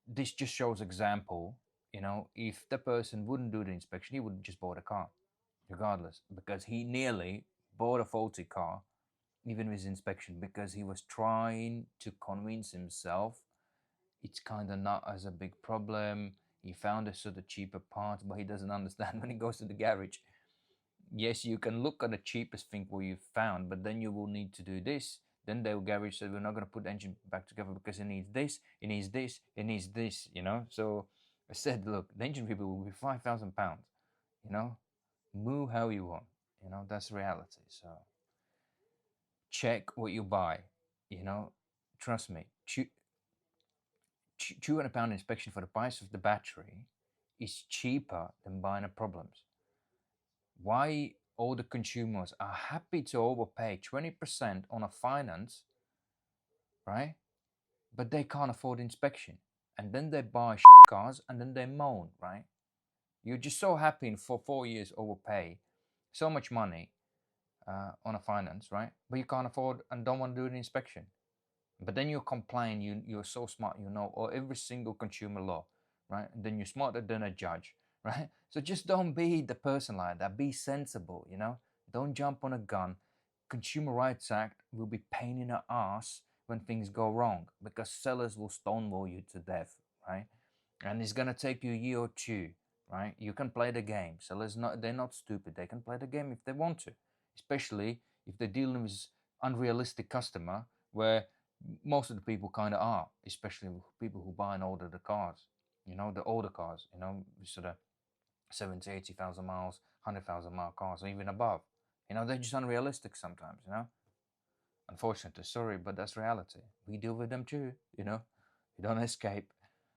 this just shows example. If the person wouldn't do the inspection, he would just bought a car regardless, because he nearly bought a faulty car even with inspection, because he was trying to convince himself it's kind of not as a big problem. He found a sort of cheaper part, but he doesn't understand when he goes to the garage. Yes, you can look at the cheapest thing what you found, but then you will need to do this. Then the garage said, we're not going to put the engine back together because it needs this, it needs this, it needs this. So I said, look, the engine repair will be £5,000. You know, move how you want. That's reality. So check what you buy. Trust me. £200 inspection for the price of the battery is cheaper than buying a problems. Why all the consumers are happy to overpay 20% on a finance, right? But they can't afford inspection. And then they buy cars and then they moan, right? You're just so happy for 4 years overpay so much money on a finance, right? But you can't afford and don't want to do an inspection. But then you complain, you're so smart, or every single consumer law, right? And then you're smarter than a judge, right? So just don't be the person like that. Be sensible. Don't jump on a gun. Consumer Rights Act will be pain in the ass when things go wrong, because sellers will stonewall you to death, right? And it's gonna take you a year or two, right? You can play the game. Sellers they're not stupid. They can play the game if they want to, especially if they're dealing with unrealistic customer, where most of the people kind of are, especially people who buy and order the cars, the older cars, sort of 70, 80,000 miles, 100,000 mile cars, or even above. They're just unrealistic sometimes. Unfortunately, sorry, but that's reality. We deal with them too. You don't escape.